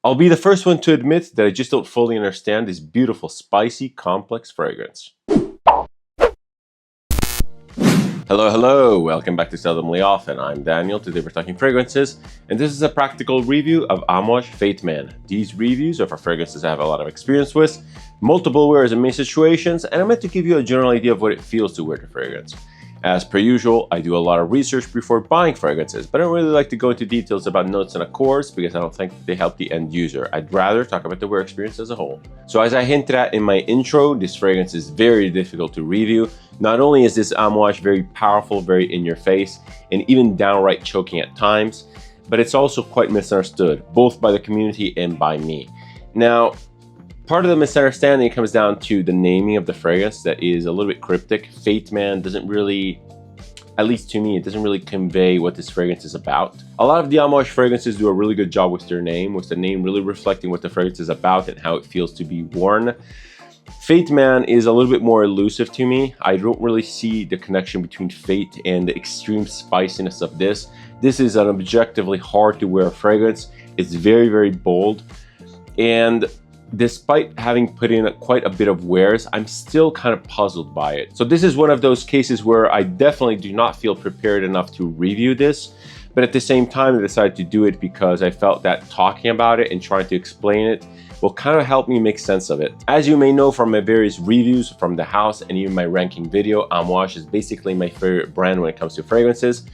I'll be the first one to admit that I just don't fully understand this beautiful, spicy, complex fragrance. Hello, welcome back to Seldomly Often. I'm Daniel, today we're talking fragrances, and this is a practical review of Amouage Fate Man. These reviews are for fragrances I have a lot of experience with, multiple wears in many situations, and I'm meant to give you a general idea of what it feels to wear the fragrance. As per usual, I do a lot of research before buying fragrances, but I don't really like to go into details about notes and accords because I don't think they help the end user. I'd rather talk about the wear experience as a whole. So as I hinted at in my intro, this fragrance is very difficult to review. Not only is this Amouage very powerful, very in your face, and even downright choking at times, but it's also quite misunderstood, both by the community and by me. Now, part of the misunderstanding comes down to the naming of the fragrance that is a little bit cryptic. Fate Man doesn't really, at least to me, it doesn't really convey what this fragrance is about. A lot of the Amouage fragrances do a really good job with their name, with the name really reflecting what the fragrance is about and how it feels to be worn. Fate Man is a little bit more elusive to me. I don't really see the connection between fate and the extreme spiciness of this. This is an objectively hard to wear fragrance. It's very bold, and despite having put in quite a bit of wears, I'm still kind of puzzled by it. So this is one of those cases where I definitely do not feel prepared enough to review this, but at the same time I decided to do it because I felt that talking about it and trying to explain it will kind of help me make sense of it. As you may know from my various reviews from the house and even my ranking video, Amouage is basically my favorite brand when it comes to fragrances.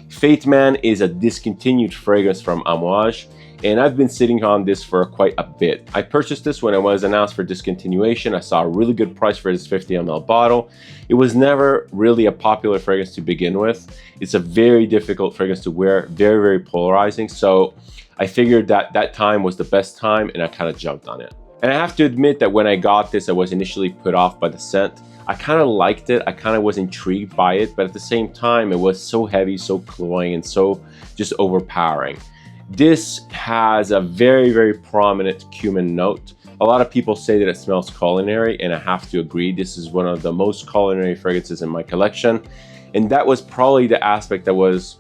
Fate Man is a discontinued fragrance from Amouage, and I've been sitting on this for quite a bit. I purchased this when it was announced for discontinuation. I saw a really good price for this 50 ml bottle. It was never really a popular fragrance to begin with. It's a very difficult fragrance to wear, very polarizing. So I figured that time was the best time, and I kind of jumped on it. And I have to admit that when I got this, I was initially put off by the scent. I kind of liked it, I kind of was intrigued by it, but at the same time, it was so heavy, so cloying, and so just overpowering. This has a very prominent cumin note. A lot of people say that it smells culinary, and I have to agree. This is one of the most culinary fragrances in my collection, and that was probably the aspect that was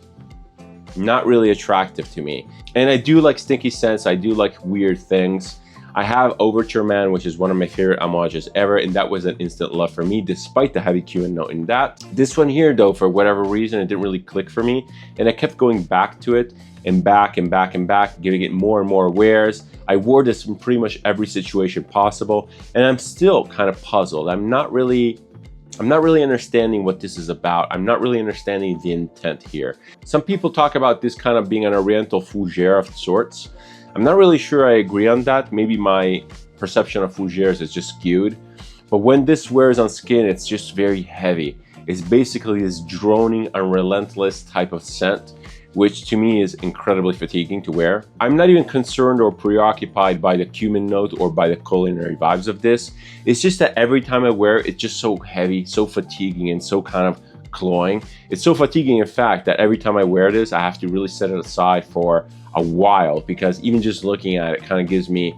not really attractive to me. And I do like stinky scents, I do like weird things. I have Overture Man, which is one of my favorite Amouages ever, and that was an instant love for me, despite the heavy cumin note in that. This one here, though, for whatever reason, it didn't really click for me, and I kept going back to it, and back, giving it more and more wears. I wore this in pretty much every situation possible, and I'm still kind of puzzled. I'm not really understanding what this is about. I'm not really understanding the intent here. Some people talk about this kind of being an oriental fougere of sorts. I'm not really sure I agree on that. Maybe my perception of fougères is just skewed. But when this wears on skin, it's just very heavy. It's basically this droning, unrelentless type of scent, which to me is incredibly fatiguing to wear. I'm not even concerned or preoccupied by the cumin note or by the culinary vibes of this. It's just that every time I wear it, it's just so heavy, so fatiguing, and so kind of cloying. It's so fatiguing, in fact, that every time I wear this, I have to really set it aside for a while, because even just looking at it kind of gives me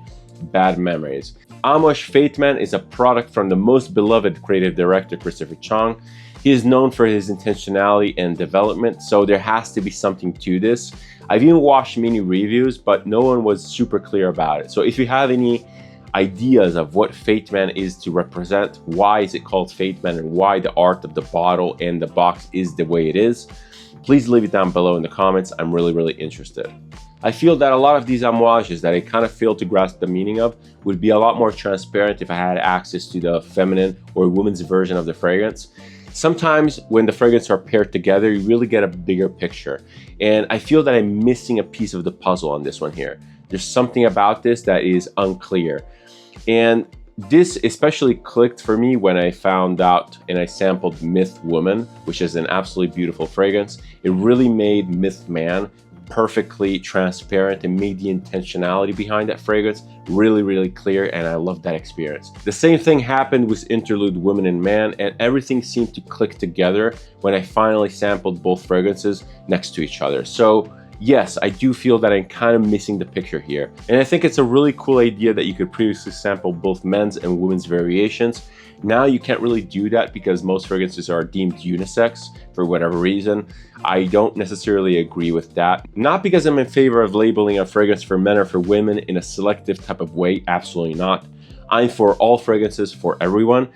bad memories. Amouage Fate Man is a product from the most beloved creative director, Christopher Chong. He is known for his intentionality and development, so there has to be something to this. I've even watched many reviews, but no one was super clear about it. So if you have any ideas of what Fate Man is to represent, why is it called Fate Man, and why the art of the bottle and the box is the way it is, please leave it down below in the comments. I'm really interested. I feel that a lot of these Amouages that I kind of fail to grasp the meaning of would be a lot more transparent if I had access to the feminine or women's version of the fragrance. Sometimes when the fragrances are paired together, you really get a bigger picture. And I feel that I'm missing a piece of the puzzle on this one here. There's something about this that is unclear. And this especially clicked for me when I found out and I sampled Myth Woman, which is an absolutely beautiful fragrance. It really made Myth Man perfectly transparent and made the intentionality behind that fragrance really clear, and I love that experience. The same thing happened with Interlude Woman and Man, and everything seemed to click together when I finally sampled both fragrances next to each other. So yes, I do feel that I'm kind of missing the picture here. And I think it's a really cool idea that you could previously sample both men's and women's variations. Now you can't really do that because most fragrances are deemed unisex for whatever reason. I don't necessarily agree with that. Not because I'm in favor of labeling a fragrance for men or for women in a selective type of way, absolutely not. I'm for all fragrances for everyone,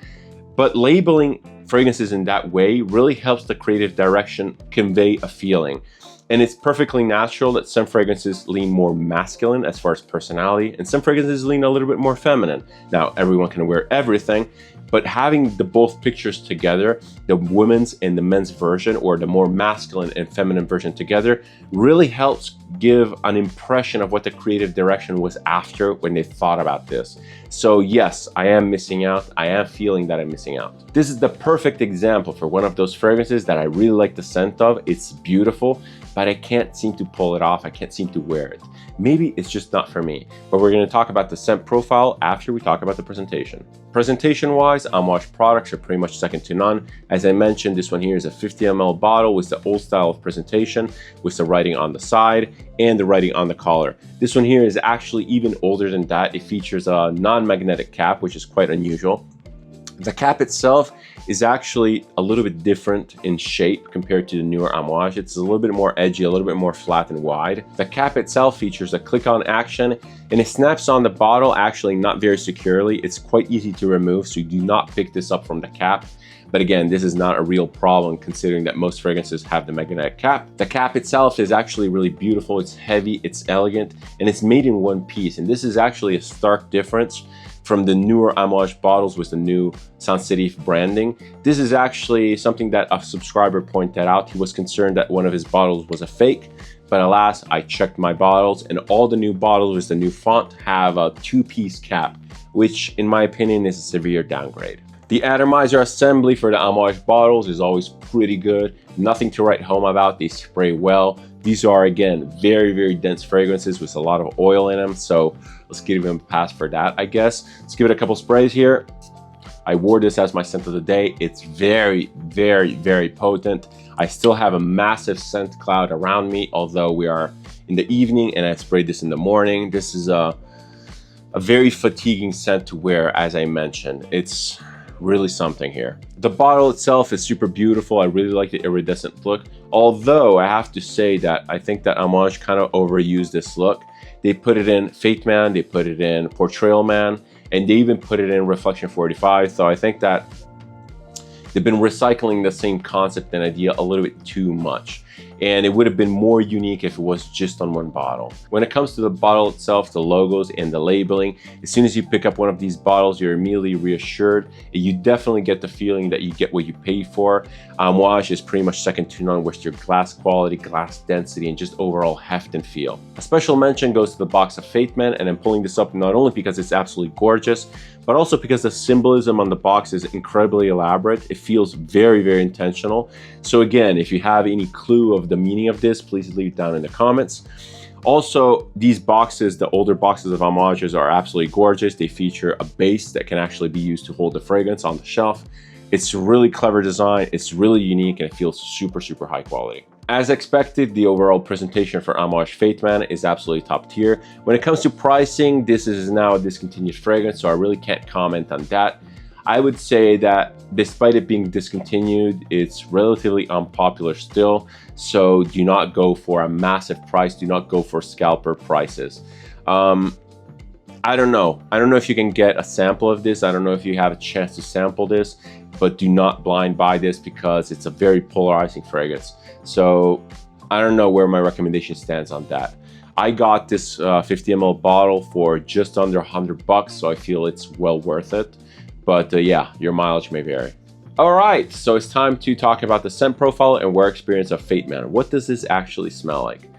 but labeling fragrances in that way really helps the creative direction convey a feeling. And it's perfectly natural that some fragrances lean more masculine as far as personality, and some fragrances lean a little bit more feminine. Now, everyone can wear everything, but having the both pictures together, the women's and the men's version, or the more masculine and feminine version together, really helps give an impression of what the creative direction was after when they thought about this. So yes, I am missing out. I am feeling that I'm missing out. This is the perfect example for one of those fragrances that I really like the scent of. It's beautiful, but I can't seem to pull it off. I can't seem to wear it. Maybe it's just not for me, but we're going to talk about the scent profile after we talk about the presentation. Presentation-wise, Amouage products are pretty much second to none. As I mentioned, this one here is a 50 ml bottle with the old style of presentation, with the writing on the side and the writing on the collar. This one here is actually even older than that. It features a non-magnetic cap, which is quite unusual. The cap itself is actually a little bit different in shape compared to the newer Amouage. It's a little bit more edgy, a little bit more flat and wide. The cap itself features a click-on action, and it snaps on the bottle, actually not very securely. It's quite easy to remove, so you do not pick this up from the cap. But again, this is not a real problem considering that most fragrances have the magnetic cap. The cap itself is actually really beautiful. It's heavy, it's elegant, and it's made in one piece. And this is actually a stark difference from the newer Amouage bottles with the new Sans Serif branding. This is actually something that a subscriber pointed out. He was concerned that one of his bottles was a fake, but alas, I checked my bottles and all the new bottles with the new font have a two-piece cap, which in my opinion is a severe downgrade. The atomizer assembly for the Amouage bottles is always pretty good. Nothing to write home about. They spray well. These are, again, very, very dense fragrances with a lot of oil in them. So let's give them a pass for that, I guess. Let's give it a couple sprays here. I wore this as my scent of the day. It's very, very, very potent. I still have a massive scent cloud around me, although we are in the evening and I sprayed this in the morning. This is a very fatiguing scent to wear, as I mentioned. It's really something here. The bottle itself is super beautiful. I really like the iridescent look, although I have to say that I think that Amouage kind of overused this look. They put it in Fate Man, they put it in Portrayal Man, and they even put it in Reflection 45. So I think that they've been recycling the same concept and idea a little bit too much. And it would have been more unique if it was just on one bottle. When it comes to the bottle itself, the logos and the labeling, as soon as you pick up one of these bottles, you're immediately reassured. You definitely get the feeling that you get what you pay for. Amouage is pretty much second to none with your glass quality, glass density, and just overall heft and feel. A special mention goes to the box of Fate Man, and I'm pulling this up not only because it's absolutely gorgeous, but also because the symbolism on the box is incredibly elaborate. It feels very, very intentional. So again, if you have any clue of the meaning of this, please leave it down in the comments. Also, these boxes, the older boxes of Amouages, are absolutely gorgeous. They feature a base that can actually be used to hold the fragrance on the shelf. It's a really clever design, it's really unique, and it feels super, super high quality. As expected, the overall presentation for Amouage Fate Man is absolutely top tier. When it comes to pricing, this is now a discontinued fragrance, so I really can't comment on that. I would say that despite it being discontinued, it's relatively unpopular still, so do not go for a massive price, do not go for scalper prices. I don't know if you can get a sample of this. I don't know if you have a chance to sample this, but do not blind buy this because it's a very polarizing fragrance. So I don't know where my recommendation stands on that. I got this 50 ml bottle for just under $100, so I feel it's well worth it. But yeah, your mileage may vary. All right, so it's time to talk about the scent profile and wear experience of Fate Man. What does this actually smell like?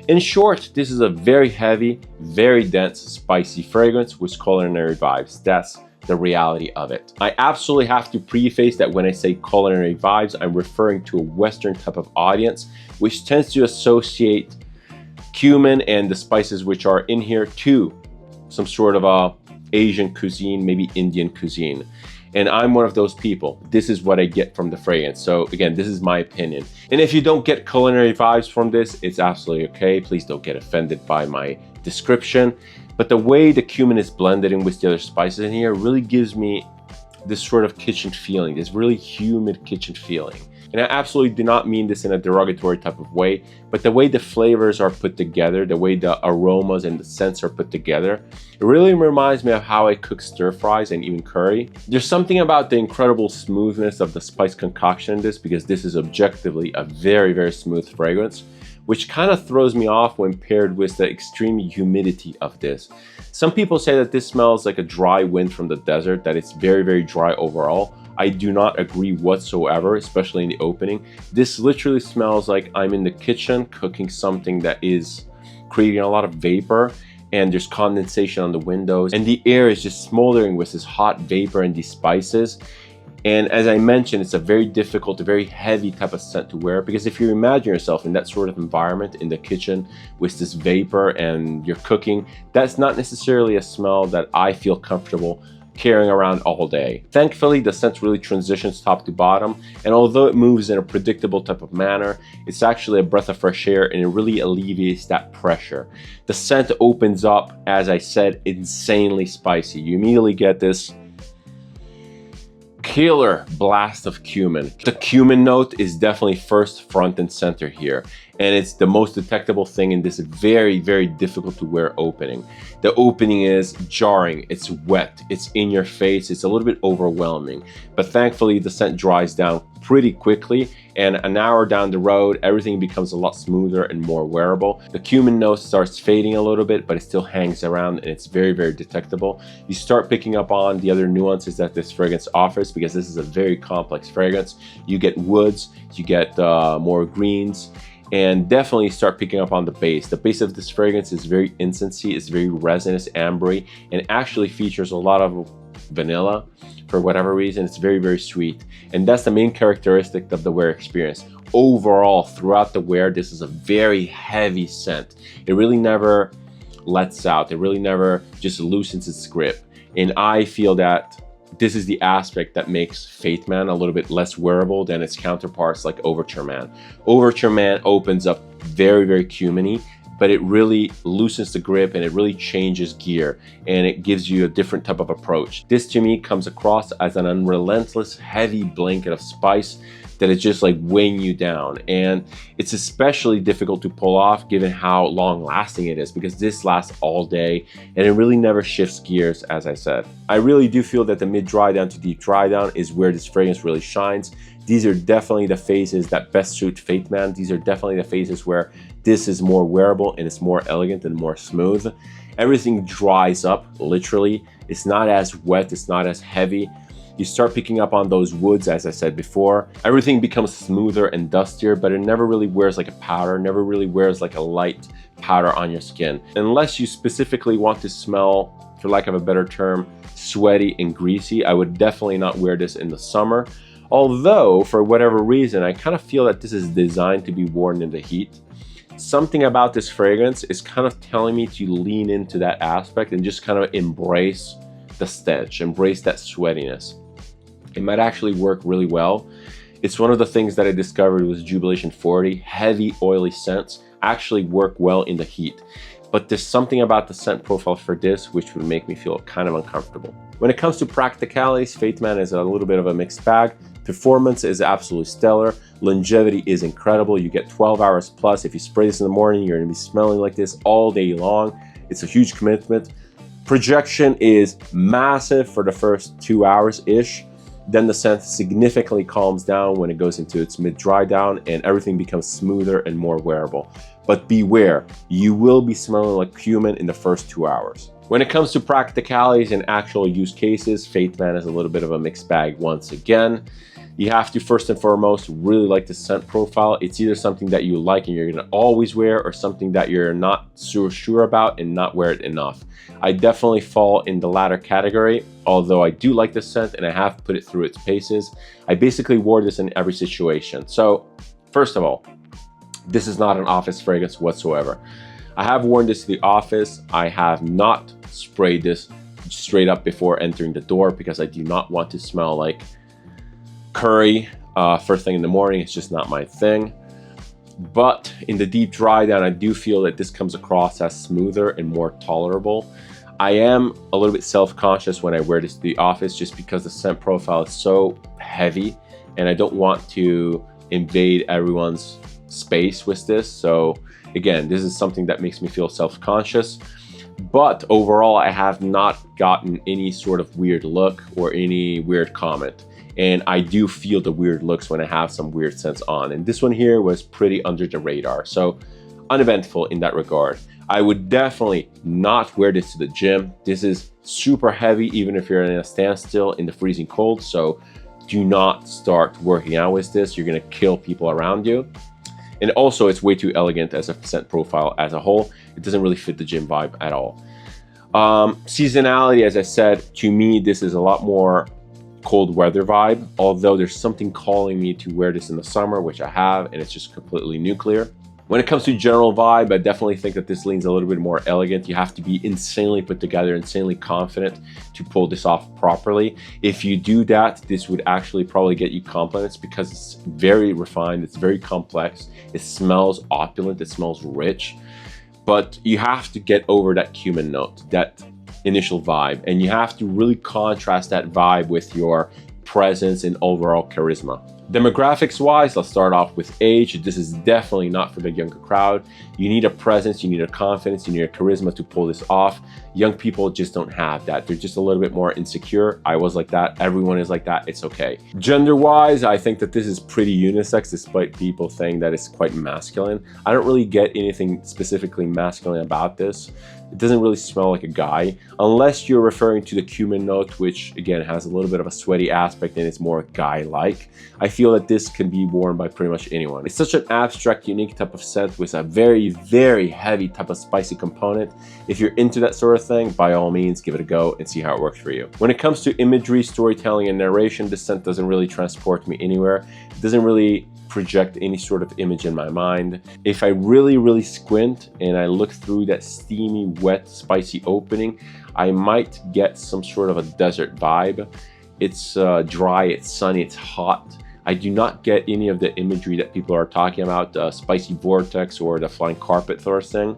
In short, this is a very heavy, very dense, spicy fragrance with culinary vibes. That's the reality of it. I absolutely have to preface that when I say culinary vibes, I'm referring to a Western type of audience, which tends to associate cumin and the spices which are in here to some sort of a Asian cuisine, maybe Indian cuisine. And I'm one of those people. This is what I get from the fragrance. So again, this is my opinion. And if you don't get culinary vibes from this, it's absolutely okay. Please don't get offended by my description. But the way the cumin is blended in with the other spices in here really gives me this sort of kitchen feeling, this really humid kitchen feeling. And I absolutely do not mean this in a derogatory type of way, but the way the flavors are put together, the way the aromas and the scents are put together, it really reminds me of how I cook stir fries and even curry. There's something about the incredible smoothness of the spice concoction in this, because this is objectively a very, very smooth fragrance, which kind of throws me off when paired with the extreme humidity of this. Some people say that this smells like a dry wind from the desert, that it's very, very dry overall. I do not agree whatsoever, especially in the opening. This literally smells like I'm in the kitchen cooking something that is creating a lot of vapor, and there's condensation on the windows, and the air is just smoldering with this hot vapor and these spices. And as I mentioned, it's a very difficult, a very heavy type of scent to wear, because if you imagine yourself in that sort of environment in the kitchen with this vapor and you're cooking, that's not necessarily a smell that I feel comfortable carrying around all day. Thankfully, the scent really transitions top to bottom, and although it moves in a predictable type of manner, it's actually a breath of fresh air, and it really alleviates that pressure. The scent opens up, as I said, insanely spicy. You immediately get this killer blast of cumin. The cumin note is definitely first, front and center here, and it's the most detectable thing in this very, very difficult to wear opening. The opening is jarring, it's wet, it's in your face, it's a little bit overwhelming, but thankfully the scent dries down pretty quickly, and an hour down the road everything becomes a lot smoother and more wearable. The cumin note starts fading a little bit, but it still hangs around, and it's very, very detectable. You start picking up on the other nuances that this fragrance offers, because this is a very complex fragrance. You get woods, you get more greens, and definitely start picking up on the base. The base of this fragrance is very incensey, it's very resinous, ambery, and actually features a lot of vanilla. For whatever reason, it's very, very sweet, and that's the main characteristic of the wear experience. Overall, throughout the wear, this is a very heavy scent. It really never lets out, it really never just loosens its grip, and I feel that this is the aspect that makes Fate Man a little bit less wearable than its counterparts like Overture Man. Overture Man opens up very, very cuminy, but it really loosens the grip and it really changes gear, and it gives you a different type of approach. This to me comes across as an unrelentless, heavy blanket of spice that is just like weighing you down, and it's especially difficult to pull off given how long lasting it is, because this lasts all day and it really never shifts gears. As I said, I really do feel that the mid dry down to deep dry down is where this fragrance really shines. These are definitely the phases that best suit Fate Man. These are definitely the phases where this is more wearable and it's more elegant and more smooth. Everything dries up, literally. It's not as wet, it's not as heavy. You start picking up on those woods, as I said before. Everything becomes smoother and dustier, but it never really wears like a powder, never really wears like a light powder on your skin. Unless you specifically want to smell, for lack of a better term, sweaty and greasy, I would definitely not wear this in the summer. Although, for whatever reason, I kind of feel that this is designed to be worn in the heat. Something about this fragrance is kind of telling me to lean into that aspect and just kind of embrace the stench, embrace that sweatiness. It might actually work really well. It's one of the things that I discovered with Jubilation 40. Heavy, oily scents actually work well in the heat. But there's something about the scent profile for this which would make me feel kind of uncomfortable. When it comes to practicalities, Fate Man is a little bit of a mixed bag. Performance is absolutely stellar. Longevity is incredible. You get 12 hours plus. If you spray this in the morning, you're gonna be smelling like this all day long. It's a huge commitment. Projection is massive for the first 2 hours-ish. Then the scent significantly calms down when it goes into its mid-dry down, and everything becomes smoother and more wearable. But beware, you will be smelling like cumin in the first 2 hours. When it comes to practicalities and actual use cases, Fate Man is a little bit of a mixed bag once again. You have to first and foremost really like the scent profile. It's either something that you like and you're gonna always wear, or something that you're not so sure about and not wear it enough. I definitely fall in the latter category, although I do like the scent and I have put it through its paces. I basically wore this in every situation. So first of all, this is not an office fragrance whatsoever. I have worn this to the office. I have not sprayed this straight up before entering the door because I do not want to smell like curry first thing in the morning. It's just not my thing. But in the deep dry down, I do feel that this comes across as smoother and more tolerable. I am a little bit self-conscious when I wear this to the office just because the scent profile is so heavy and I don't want to invade everyone's space with this. So again, this is something that makes me feel self-conscious. But overall, I have not gotten any sort of weird look or any weird comment. And I do feel the weird looks when I have some weird scents on. And this one here was pretty under the radar. So uneventful in that regard. I would definitely not wear this to the gym. This is super heavy, even if you're in a standstill in the freezing cold. So do not start working out with this. You're gonna kill people around you. And also it's way too elegant as a scent profile as a whole. It doesn't really fit the gym vibe at all. Seasonality, as I said, to me, this is a lot more cold weather vibe, although there's something calling me to wear this in the summer, which I have, and it's just completely nuclear. When it comes to general vibe, I definitely think that this leans a little bit more elegant. You have to be insanely put together, insanely confident to pull this off properly. If you do that, this would actually probably get you compliments because it's very refined, it's very complex, it smells opulent, it smells rich, but you have to get over that cumin note, that initial vibe, and you have to really contrast that vibe with your presence and overall charisma. Demographics wise, let's start off with age. This is definitely not for the younger crowd. You need a presence, you need a confidence, you need a charisma to pull this off. Young people just don't have that. They're just a little bit more insecure. I was like that. Everyone is like that. It's okay. Gender wise, I think that this is pretty unisex despite people saying that it's quite masculine. I don't really get anything specifically masculine about this. It doesn't really smell like a guy, unless you're referring to the cumin note, which again has a little bit of a sweaty aspect and it's more guy-like. I feel that this can be worn by pretty much anyone. It's such an abstract, unique type of scent with a very, very heavy type of spicy component. If you're into that sort of thing, by all means, give it a go and see how it works for you. When it comes to imagery, storytelling, and narration, this scent doesn't really transport me anywhere. It doesn't really project any sort of image in my mind. If I really squint and I look through that steamy, wet, spicy opening, I might get some sort of a desert vibe. It's dry, it's sunny, it's hot. I do not get any of the imagery that people are talking about, the spicy vortex or the flying carpet sort of thing.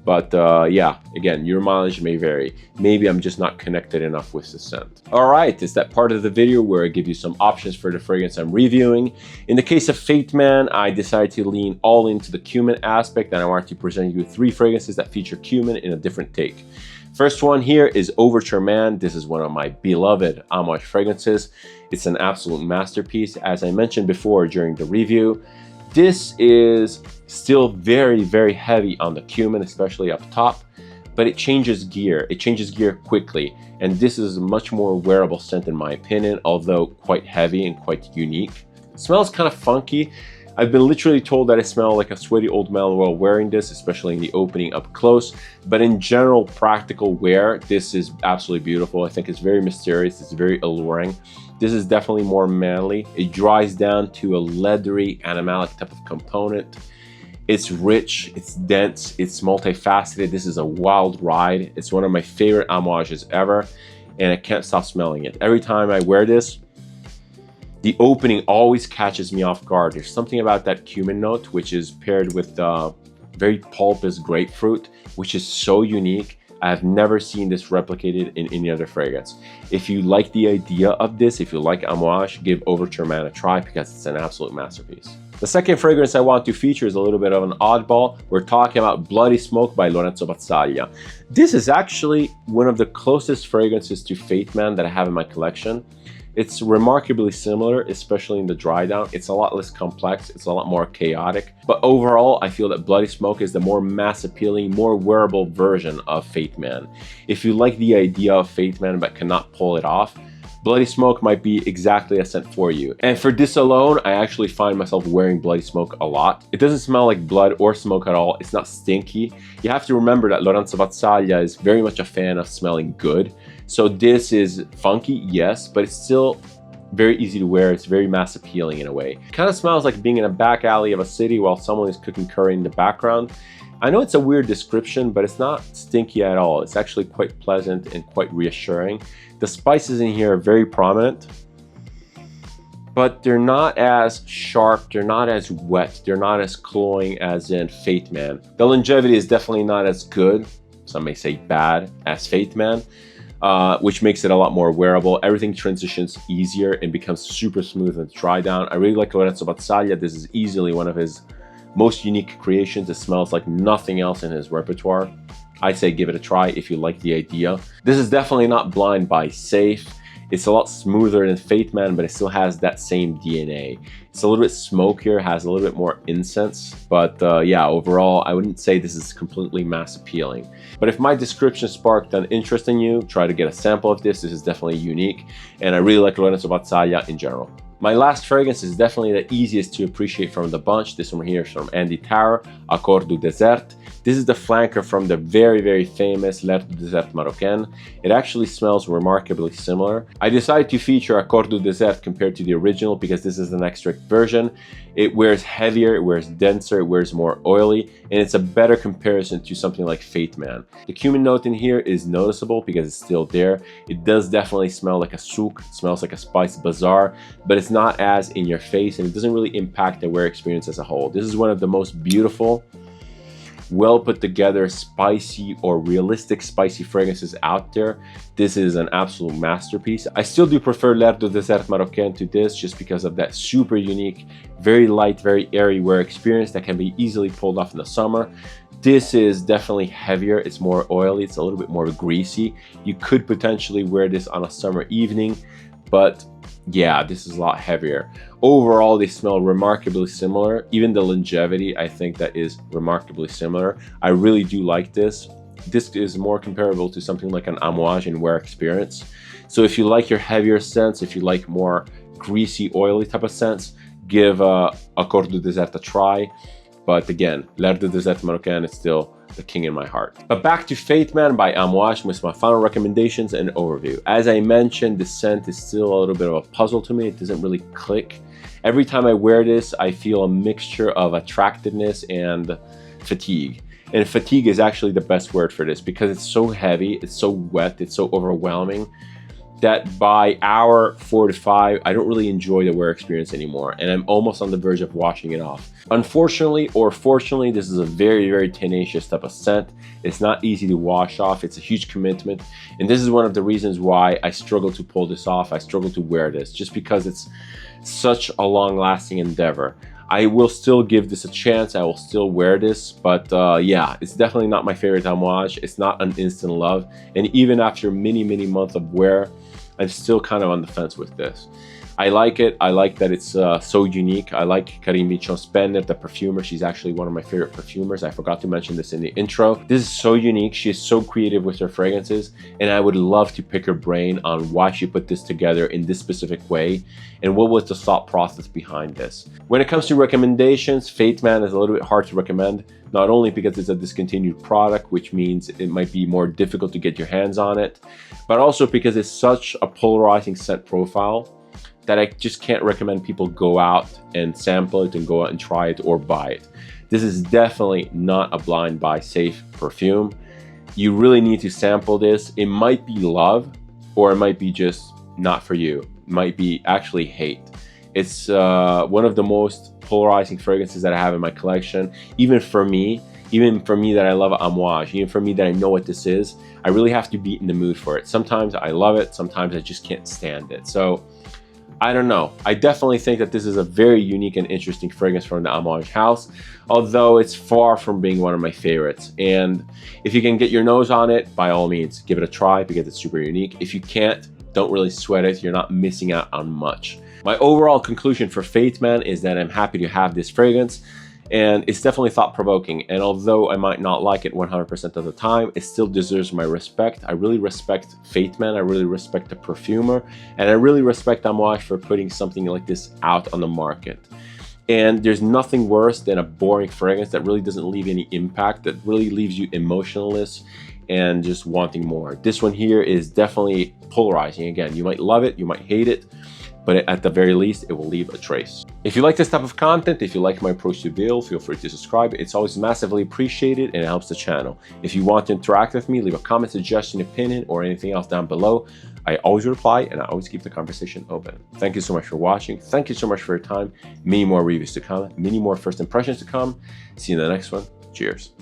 But yeah, again, your mileage may vary. Maybe I'm just not connected enough with the scent. All right, it's that part of the video where I give you some options for the fragrance I'm reviewing. In the case of Fate Man, I decided to lean all into the cumin aspect, and I want to present you 3 fragrances that feature cumin in a different take. First one here is Overture Man. This is one of my beloved Amouage fragrances. It's an absolute masterpiece. As I mentioned before during the review, this is still very heavy on the cumin, especially up top, but it changes gear. It changes gear quickly, and this is a much more wearable scent in my opinion, although quite heavy and quite unique. It smells kind of funky. I've been literally told that I smell like a sweaty old man while wearing this, especially in the opening up close. But in general, practical wear, this is absolutely beautiful. I think it's very mysterious. It's very alluring. This is definitely more manly. It dries down to a leathery, animalic type of component. It's rich, it's dense, it's multifaceted. This is a wild ride. It's one of my favorite Amouages ever, and I can't stop smelling it. Every time I wear this, the opening always catches me off guard. There's something about that cumin note, which is paired with very pulpous grapefruit, which is so unique. I've never seen this replicated in any other fragrance. If you like the idea of this, if you like Amouage, give Overture Man a try because it's an absolute masterpiece. The second fragrance I want to feature is a little bit of an oddball. We're talking about Bloody Smoke by Lorenzo Pazzaglia. This is actually one of the closest fragrances to Fate Man that I have in my collection. It's remarkably similar, especially in the dry down. It's a lot less complex, it's a lot more chaotic. But overall, I feel that Bloody Smoke is the more mass appealing, more wearable version of Fate Man. If you like the idea of Fate Man but cannot pull it off, Bloody Smoke might be exactly a scent for you. And for this alone, I actually find myself wearing Bloody Smoke a lot. It doesn't smell like blood or smoke at all. It's not stinky. You have to remember that Lorenzo Pazzaglia is very much a fan of smelling good. So this is funky, yes, but it's still very easy to wear. It's very mass appealing in a way. It kind of smells like being in a back alley of a city while someone is cooking curry in the background. I know it's a weird description, but it's not stinky at all. It's actually quite pleasant and quite reassuring. The spices in here are very prominent, but they're not as sharp, they're not as wet, they're not as cloying as in Fate Man. The longevity is definitely not as good, some may say bad, as Fate Man, which makes it a lot more wearable. Everything transitions easier and becomes super smooth and dry down. I really like Lorenzo Pazzaglia. This is easily one of his most unique creations. It smells like nothing else in his repertoire. I say give it a try if you like the idea. This is definitely not blind buy safe. It's a lot smoother than Fate Man, but it still has that same DNA. It's a little bit smokier, has a little bit more incense, but yeah, overall, I wouldn't say this is completely mass appealing. But if my description sparked an interest in you, try to get a sample of this. This is definitely unique, and I really like Lorenzo Pazzaglia in general. My last fragrance is definitely the easiest to appreciate from the bunch. This one here is from Andy Tower, Accord du Désert. This is the flanker from the very, very famous L'air du Désert Marocain. It actually smells remarkably similar. I decided to feature Accord du Désert compared to the original because this is an extract version. It wears heavier, it wears denser, it wears more oily, and it's a better comparison to something like Fate Man. The cumin note in here is noticeable because it's still there. It does definitely smell like a souk, it smells like a spice bazaar, but it's not as in your face and it doesn't really impact the wear experience as a whole. This is one of the most beautiful, well put together, spicy or realistic spicy fragrances out there. This is an absolute masterpiece. I still do prefer L'air du Désert Marocain to this just because of that super unique, very light, very airy wear experience that can be easily pulled off in the summer. This is definitely heavier, it's more oily, it's a little bit more greasy. You could potentially wear this on a summer evening, but yeah, this is a lot heavier. Overall, they smell remarkably similar. Even the longevity, I think that is remarkably similar. I really do like this. This is more comparable to something like an Amouage in wear experience. So if you like your heavier scents, if you like more greasy, oily type of scents, give Accord du Désert a try. But again, L'air du Désert Marocain is still the king in my heart. But back to Fate Man by Amouage with my final recommendations and overview. As I mentioned, the scent is still a little bit of a puzzle to me. It doesn't really click. Every time I wear this, I feel a mixture of attractiveness and fatigue. And fatigue is actually the best word for this because it's so heavy, it's so wet, it's so overwhelming that by hour 4 to 5, I don't really enjoy the wear experience anymore, and I'm almost on the verge of washing it off. Unfortunately or fortunately, this is a very, very tenacious type of scent. It's not easy to wash off. It's a huge commitment, and this is one of the reasons why I struggle to pull this off. I struggle to wear this just because it's such a long-lasting endeavor. I will still give this a chance. I will still wear this, but yeah, it's definitely not my favorite Amouage. It's not an instant love, and even after many, many months of wear, I'm still kind of on the fence with this. I like it. I like that it's so unique. I like Karine Michon-Spenner, the perfumer. She's actually one of my favorite perfumers. I forgot to mention this in the intro. This is so unique. She is so creative with her fragrances, and I would love to pick her brain on why she put this together in this specific way and what was the thought process behind this. When it comes to recommendations, Fate Man is a little bit hard to recommend, not only because it's a discontinued product, which means it might be more difficult to get your hands on it, but also because it's such a polarizing scent profile that I just can't recommend people go out and sample it and go out and try it or buy it. This is definitely not a blind buy safe perfume. You really need to sample this. It might be love, or it might be just not for you. It might be actually hate. It's one of the most polarizing fragrances that I have in my collection. Even for me that I love Amouage, even for me that I know what this is, I really have to be in the mood for it. Sometimes I love it, sometimes I just can't stand it. So I don't know. I definitely think that this is a very unique and interesting fragrance from the Amouage house, although it's far from being one of my favorites. And if you can get your nose on it, by all means, give it a try because it's super unique. If you can't, don't really sweat it. You're not missing out on much. My overall conclusion for Fate Man is that I'm happy to have this fragrance, and it's definitely thought-provoking. And although I might not like it 100% of the time, it still deserves my respect. I really respect Fate Man, I really respect the perfumer, and I really respect Amouage for putting something like this out on the market. And there's nothing worse than a boring fragrance that really doesn't leave any impact, that really leaves you emotionless and just wanting more. This one here is definitely polarizing. Again, you might love it, you might hate it, but at the very least, it will leave a trace. If you like this type of content, if you like my approach to build, feel free to subscribe. It's always massively appreciated and it helps the channel. If you want to interact with me, leave a comment, suggestion, opinion, or anything else down below. I always reply and I always keep the conversation open. Thank you so much for watching. Thank you so much for your time. Many more reviews to come, many more first impressions to come. See you in the next one. Cheers.